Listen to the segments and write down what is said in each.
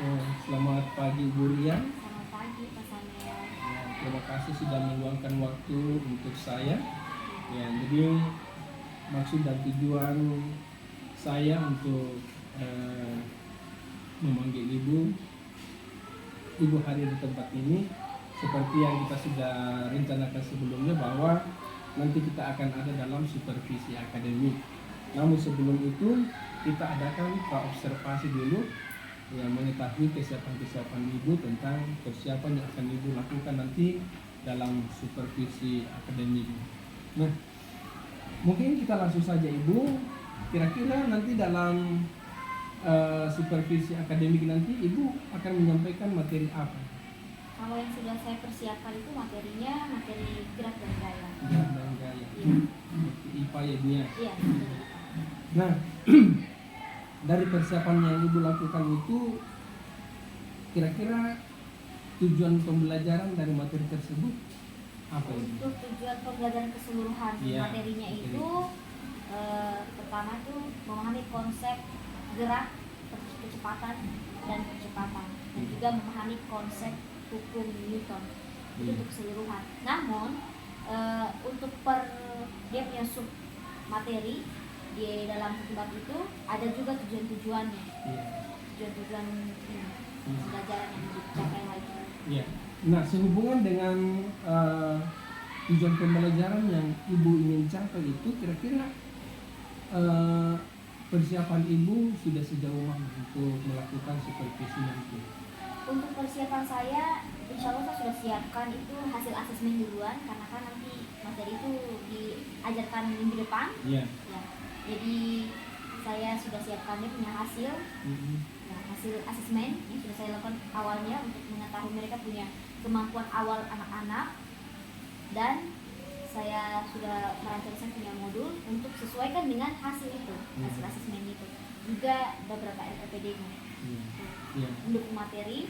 Selamat pagi Bu Rian. Selamat pagi Pak Samuel. Ya, terima kasih sudah meluangkan waktu untuk saya. Ya, jadi maksud dan tujuan saya untuk memanggil Ibu hadir di tempat ini seperti yang kita sudah rencanakan sebelumnya, bahwa nanti kita akan ada dalam supervisi akademik. Namun sebelum itu kita adakan praobservasi dulu, yang mengetahui kesiapan Ibu tentang persiapan yang akan Ibu lakukan nanti dalam supervisi akademik. Nah, mungkin kita langsung saja Ibu, kira-kira nanti dalam supervisi akademik nanti Ibu akan menyampaikan materi apa? Kalau yang sudah saya persiapkan itu materinya materi gerak dan gaya. Gerak dan gaya. Iya. IPA ya Bu ya? Iya. Nah, dari persiapan yang Ibu lakukan itu, kira-kira tujuan pembelajaran dari materi tersebut apa Ibu? Untuk tujuan pembelajaran keseluruhan Iya, materinya materi. itu pertama tuh memahami konsep gerak, kecepatan dan kecepatan, dan juga memahami konsep hukum Newton. Itu untuk keseluruhan. Namun untuk dia punya sub materi di dalam satu bab itu ada juga tujuan-tujuannya. Iya. Tujuan-tujuan pembelajaran yang dicapai lagi. Iya. Nah, sehubungan dengan tujuan pembelajaran yang Ibu ingin capai itu, kira-kira persiapan Ibu sudah sejauh mana untuk melakukan supervisi nanti? Untuk persiapan saya, insya Allah saya sudah siapkan itu hasil asesmen duluan, karena kan nanti materi itu diajarkan minggu depan. Iya. Ya, jadi saya sudah siapkan dia punya hasil, ya, hasil asesmen yang sudah saya lakukan awalnya untuk mengetahui mereka punya kemampuan awal anak-anak, dan saya sudah merancang saya punya modul untuk sesuaikan dengan hasil itu, hasil asesmen itu. Juga beberapa LPPD-nya. Iya. Mendukung materi.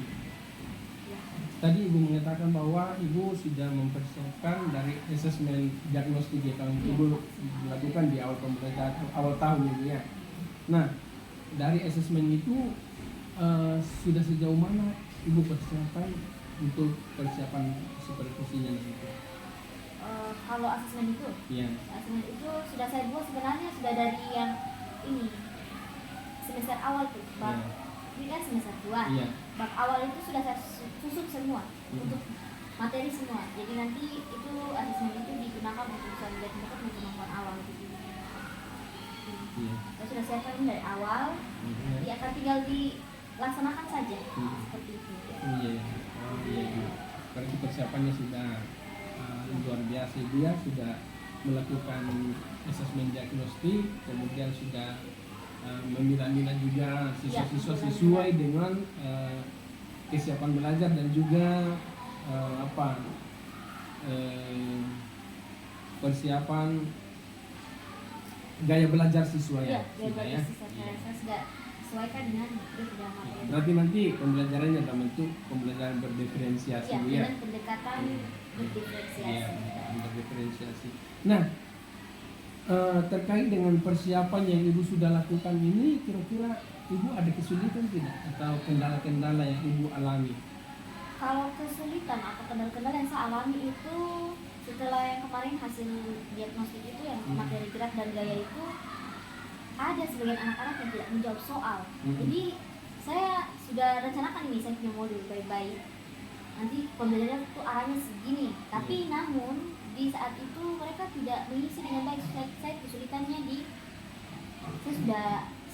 Ya. Tadi Ibu mengatakan bahwa Ibu sudah mempersiapkan dari asesmen diagnostik yang Ibu lakukan di awal pembelajaran, awal tahun ini ya. Nah, dari asesmen itu sudah sejauh mana Ibu persiapan untuk persiapan supervisinya nanti? Kalau asesmen itu, Iya. asesmen itu sudah saya buat sebenarnya sudah dari yang ini semester awal tuh, bab ini kan semester 2. Iya. Bab awal itu sudah saya susun semua untuk materi semua. Jadi nanti itu asesmen itu digunakan untuk bisa melihat mereka punya kemampuan awal gitu. Iya. Saya sudah siapkan ini dari awal, ya akan tinggal dilaksanakan saja seperti itu. Iya. Oh iya. Berarti persiapannya sudah luar biasa. Dia sudah melakukan asesmen diagnostik, kemudian sudah memilah-milah juga siswa-siswa sesuai dengan kesiapan belajar dan juga persiapan gaya belajar siswa ya. Gaya belajar siswa saya sudah sesuaikan dengan dia materi. Berarti nanti pembelajarannya dalam bentuk pembelajaran berdiferensiasi ya. Ya. Dengan pendekatan berdiferensiasi. Iya, berdiferensiasi. Nah, terkait dengan persiapan yang Ibu sudah lakukan ini, kira-kira Ibu ada kesulitan tidak atau kendala-kendala yang Ibu alami? Kalau kesulitan atau kendala-kendala yang saya alami itu setelah yang kemarin hasil diagnostik itu yang materi gerak dan gaya itu, ada sebagian anak-anak yang tidak menjawab soal. Jadi saya sudah rencanakan ini, saya punya modul baik-baik. Nanti pembelajaran itu arahnya segini, tapi namun di saat itu mereka tidak mengisi dengan baik. Saya kesulitannya saya sudah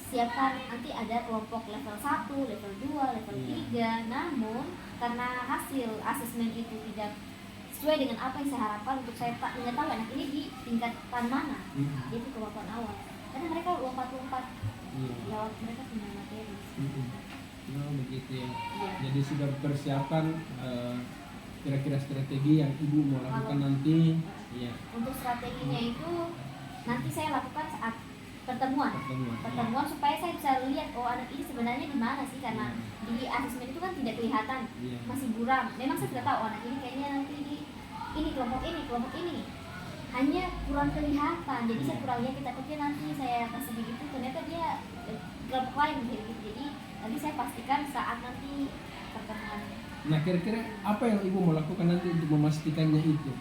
siapkan nanti ada kelompok level 1, level 2, level 3. Namun karena hasil asesmen itu tidak sesuai dengan apa yang saya harapkan, untuk saya mengetahui anak ini di tingkatan mana, itu kemampuan awal. Karena mereka lompat-lompat lewat mereka punya materi. Oh begitu ya. Ya. Jadi sudah persiapan kira-kira strategi yang Ibu mau lakukan nanti. Iya. Untuk strateginya itu nanti saya lakukan saat pertemuan supaya saya bisa lihat anak ini sebenarnya di mana sih, karena di asesmen itu kan tidak kelihatan, masih buram. Memang saya sudah tahu anak ini kayaknya nanti ini kelompok ini hanya kurang kelihatan. Jadi saya kurang lihat, takutnya nanti saya kasih begitu ternyata dia kelompok lain kayak gitu. Jadi nanti saya pastikan saat nanti pertemuan. Nah, kira-kira apa yang ibu mau lakukan nanti untuk memastikannya itu?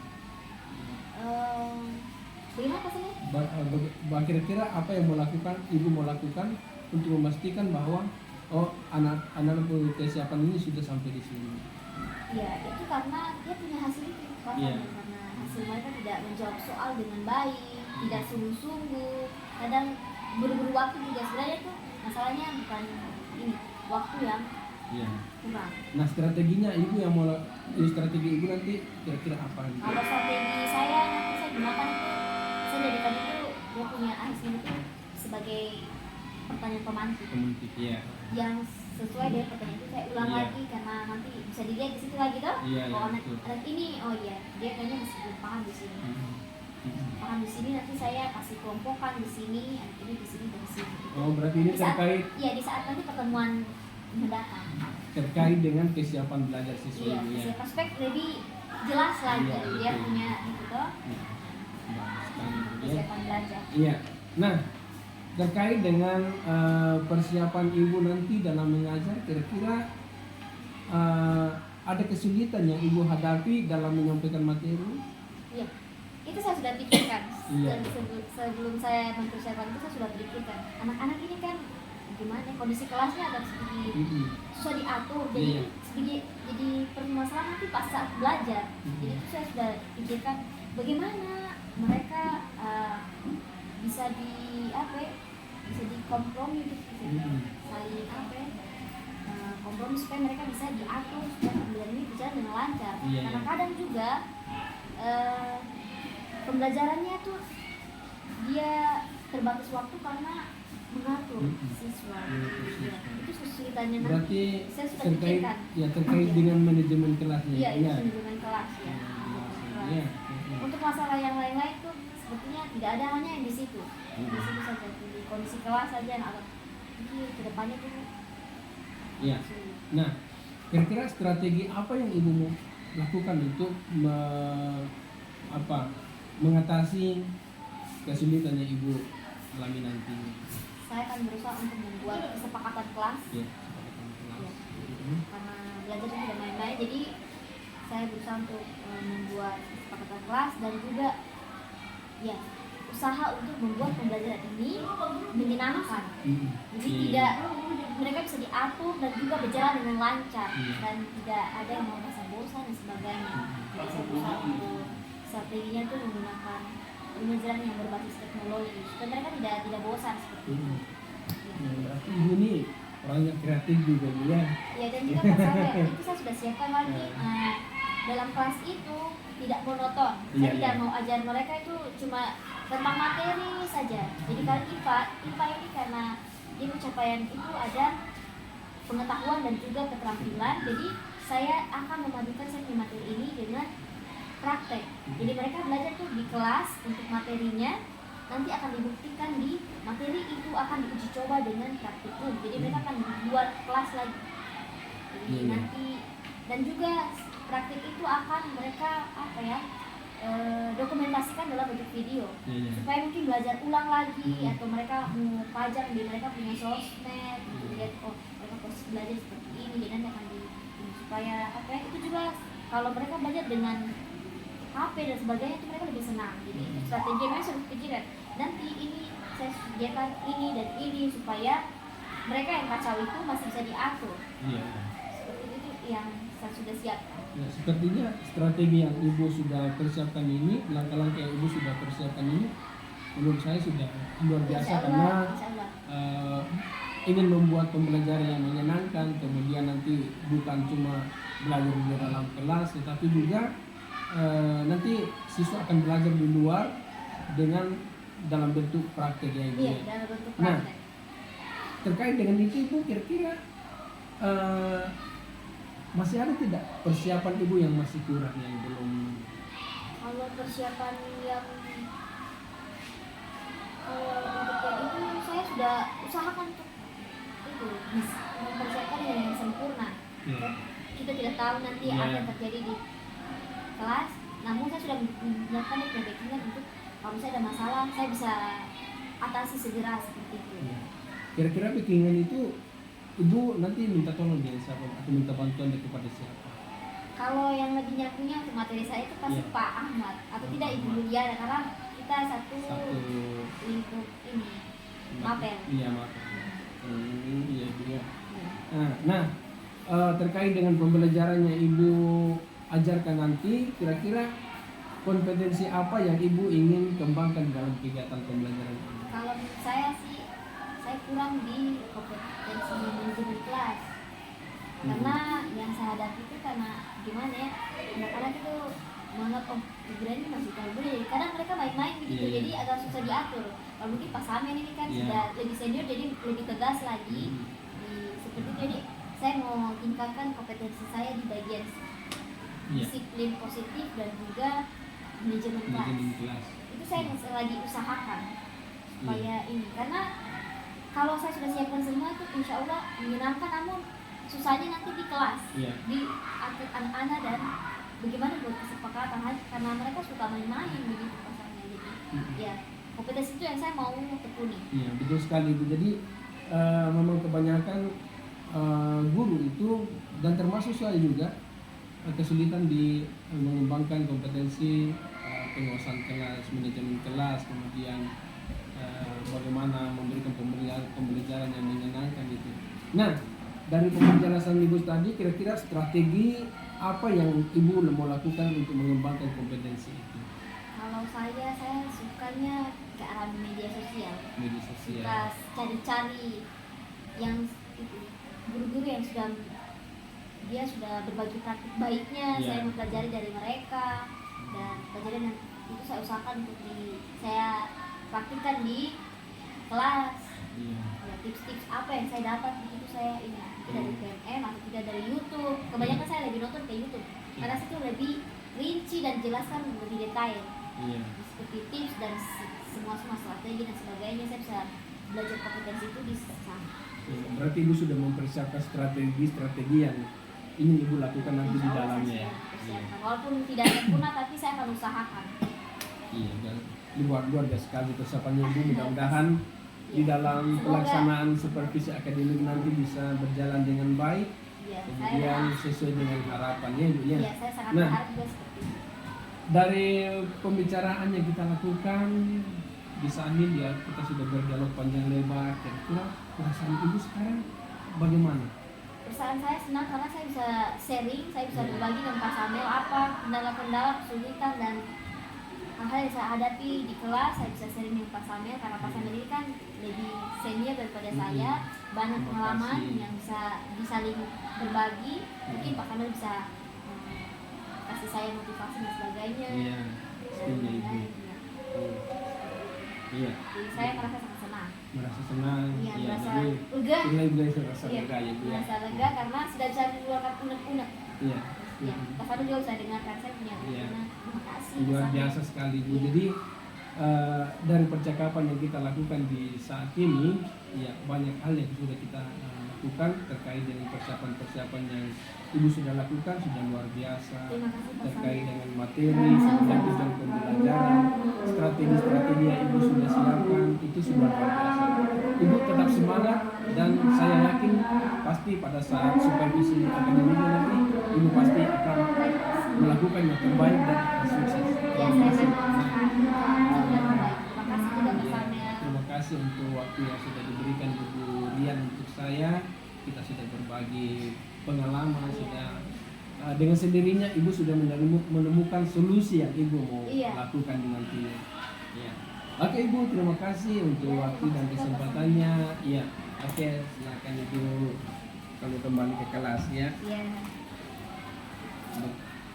Bagaimana pastinya? Kira-kira apa yang ibu mau lakukan untuk memastikan bahwa anak-anak kesiapan ini sudah sampai di sini? Ya itu karena dia punya hasil itu, Iya. karena hasil mereka tidak menjawab soal dengan baik, tidak sungguh-sungguh, kadang buru-buru waktu juga. Sebenarnya itu masalahnya bukan ini waktu yang Iya. kurang. Nah, strateginya strategi ibu nanti kira-kira apa? Kalau strategi saya nanti saya gunakan itu, saya jadikan itu dia punya ASN itu sebagai pertanyaan pemantik Komunitif, ya. yang sesuai dengan pertanyaan itu saya ulang Iya. lagi karena nanti bisa dilihat di situ lagi toh. Iya, iya, Oh, betul. anak ini, oh iya dia kayaknya masih belum paham di sini. Paham di sini, nanti saya kasih kelompokan di sini, anak ini di sini dan di sini. Oh, berarti ini Di saat- terkait Iya, di saat nanti pertemuan mendatang. dengan kesiapan belajar siswa Iya, ibu, ya. saya prospek lebih jelas lagi Iya, dia betul. punya itu toh, Iya. Bagus sekali, Bu, ya. kesiapan belajar. Iya. Nah, terkait dengan persiapan ibu nanti dalam mengajar, kira-kira ada kesulitan yang ibu hadapi dalam menyampaikan materi? Iya, itu saya sudah pikirkan. Iya. Sebelum saya mempersiapkan itu saya sudah pikirkan. Anak-anak ini kan gimana kondisi kelasnya agak sedikit susah diatur, jadi Iya. jadi permasalahan nanti pas saat belajar. Jadi itu saya sudah pikirkan bagaimana mereka bisa bisa dikompromi gitu, saling kompromi supaya mereka bisa diatur supaya pembelajaran ini berjalan dengan lancar. Iya, Karena iya. kadang juga pembelajarannya tuh dia terbatas waktu karena mengatur siswa. Mengatur Ya, siswa. itu kesulitannya nanti. Berarti Saya sudah terkait pikirkan. terkait Iya. dengan manajemen kelasnya. Iya, itu ya. manajemen kelas ya. Iya. Untuk masalah yang lain-lain tuh sepertinya tidak ada, hanya yang di situ. Di situ saja, di kondisi kelas saja yang agak ini kedepannya tuh Iya. sulit. Nah, kira-kira strategi apa yang ibu mau lakukan untuk mengatasi kesulitan yang ibu alami nanti? Saya akan berusaha untuk membuat kesepakatan kelas. Ya, Ya. Karena belajar itu tidak main-main, jadi saya berusaha untuk membuat kesepakatan kelas dan juga ya usaha untuk membuat pembelajaran ini menyenangkan. Jadi tidak mereka bisa diatur dan juga berjalan dengan lancar dan tidak ada yang mau merasa bosan dan sebagainya. Jadi saya berusaha untuk strateginya itu menggunakan pembelajaran yang berbasis teknologi supaya mereka tidak bosan seperti itu. Ya, berarti ibu ini orangnya kreatif juga ya. Ya, dan juga masalah itu saya sudah siapkan lagi dalam kelas itu tidak monoton. Saya tidak mau ajar mereka itu cuma tentang materi saja. Jadi kalau IPA ini karena dia pencapaian itu ada pengetahuan dan juga keterampilan. Jadi saya akan memadukan sesi materi ini dengan praktek. Jadi mereka belajar tuh di kelas untuk materinya, nanti akan dibuktikan di materi itu akan diuji coba dengan praktikum. Jadi mereka akan buat kelas lagi. Jadi nanti dan juga praktik itu akan mereka dokumentasikan dalam bentuk video supaya mungkin belajar ulang lagi atau mereka mau pajang di mereka punya sosmed lihat mereka proses belajar seperti ini, jadi nanti akan supaya itu juga kalau mereka belajar dengan HP dan sebagainya itu mereka lebih senang. Jadi itu strategi yang saya pikirkan. Nanti ini saya sediakan ini dan ini supaya mereka yang kacau itu masih bisa diatur. Iya. Seperti itu yang saya sudah siapkan. Ya, sepertinya strategi yang ibu sudah persiapkan ini, langkah-langkah yang ibu sudah persiapkan ini, menurut saya sudah luar biasa karena ingin membuat pembelajaran yang menyenangkan, kemudian nanti bukan cuma belajar di dalam kelas, tetapi juga nanti siswa akan belajar di luar dengan dalam bentuk praktek ya ibu. Iya, dalam bentuk Nah, praktek. terkait dengan itu ibu kira-kira masih ada tidak persiapan ibu yang masih kurang yang belum? Kalau persiapan yang untuk yang itu saya sudah usahakan untuk itu mempersiapkan yang sempurna. Ya. Kita tidak tahu nanti Ya. apa yang terjadi di kelas, namun saya sudah menyiapkan backingan untuk kalau misalnya ada masalah saya bisa atasi segera seperti itu. Ya. Kira-kira bikinan itu ibu nanti minta tolong dengan siapa atau minta bantuan kepada siapa? Kalau yang lebih nyakunya untuk materi saya itu pasti Iya. Pak Ahmad atau tidak Ibu Ahmad. Yuliana, karena kita satu Satu lingkup ini Mapel. Iya, Mapel. Iya juga. Ya. Nah, terkait dengan pembelajaran yang ibu ajarkan nanti, kira-kira kompetensi apa yang ibu ingin kembangkan dalam kegiatan pembelajaran ini? Kalau menurut saya sih, saya kurang di kompetensi manajemen kelas. Karena yang saya hadapi itu karena gimana ya, anak-anak itu menganggap oh ibu ini masih tahu jadi kadang mereka main-main begitu, Iya, iya. jadi agak susah diatur. Kalau mungkin Pak Samen ini kan Iya. sudah lebih senior jadi lebih tegas lagi seperti itu. Jadi saya mau tingkatkan kompetensi saya di bagian Iya. disiplin positif dan juga manajemen kelas. Manajemen kelas. Itu saya masih lagi usahakan supaya ini, karena kalau saya sudah siapkan semua itu insya Allah menyenangkan, namun susahnya nanti di kelas, Iya. di atur anak-anak dan bagaimana buat kesepakatan, karena mereka suka main-main begitu pasalnya. Jadi ya kompetensi itu yang saya mau tekuni. Iya, betul sekali ibu. Jadi memang kebanyakan guru itu dan termasuk saya juga kesulitan di mengembangkan kompetensi penguasaan kelas, manajemen kelas, kemudian bagaimana memberikan pembelajaran yang menyenangkan itu. Nah, dari pembelajaran ibu tadi, kira-kira strategi apa yang ibu mau lakukan untuk mengembangkan kompetensi itu? Kalau saya sukanya ke arah media sosial. Media sosial. Suka cari-cari yang itu, guru-guru yang dia sudah berbagi praktik baiknya, Iya. saya mempelajari dari mereka, dan pelajaran yang itu saya usahakan untuk saya praktikkan di kelas. Iya. Ya, tips-tips apa yang saya dapat begitu saya ini mungkin dari PMM atau tidak dari YouTube. Kebanyakan saya lebih nonton ke YouTube karena situ lebih rinci dan jelaskan lebih detail. Iya. Seperti tips dan semua strategi dan sebagainya, saya bisa belajar kompetensi itu di sana. Ya, berarti ibu sudah mempersiapkan strategi yang ingin ibu lakukan nanti di Insya Allah dalamnya saya ya. sudah persiapkan. Walaupun tidak sempurna tapi saya akan usahakan. Iya, dan luar biasa sekali persiapannya ibu. Mudah-mudahan di dalam Semoga. pelaksanaan supervisi akademik nanti bisa berjalan dengan baik, Ya, kemudian sesuai dengan harapannya ibu ya. ya, saya sangat Nah, berharap juga seperti itu. dari pembicaraan yang kita lakukan di saat ini ya, kita sudah berdialog panjang lebar. Kira-kira perasaan ibu sekarang bagaimana? Perasaan saya senang karena saya bisa sharing, saya bisa berbagi dengan Pak Samel apa kendala-kendala, kesulitan dan hal-hal yang saya hadapi di kelas. Saya bisa sharing dengan Pak Samel karena Pak Samel ini kan lebih senior daripada saya, banyak Terima pengalaman kasih. yang bisa disaling berbagi. Mungkin Pak Samel bisa kasih saya motivasi dan sebagainya. Iya, Dan setuju ibu. lain-lain, ya. Iya, Jadi saya merasa sangat senang. merasa senang. Iya, merasa jadi lega. merasa Iya, lega ya bu ya. merasa lega karena sudah bisa mengeluarkan unek-unek. Iya. Ya, Pak Samel juga bisa dengarkan saya punya Iya. terima kasih. Luar Pak Samel. biasa sekali bu. Iya. Jadi dari percakapan yang kita lakukan di saat ini, ya banyak hal yang sudah kita lakukan terkait dengan persiapan-persiapan yang ibu sudah lakukan sudah luar biasa. Terima kasih Pak Terkait Samel. dengan materi, kemudian dengan pembelajaran, strategi-strategi yang ibu sudah siapkan itu sudah luar biasa. Ibu tetap semangat dan saya yakin pasti pada saat supervisi akademik nanti ibu pasti akan melakukan yang terbaik dan akan sukses. Ya, Terima saya kasih. sangat terima kasih juga Pak Ya, Samel. terima kasih untuk waktu yang sudah diberikan Ibu Rian untuk saya. Kita sudah berbagi pengalaman, sudah dengan sendirinya Ibu sudah menemukan solusi yang Ibu mau Iya. lakukan di nantinya. Ya. Oke Ibu, terima kasih untuk Ya, waktu terima dan kasih, Pak kesempatannya. Iya. Oke, silakan Ibu kalau kembali ke kelas ya. Ya.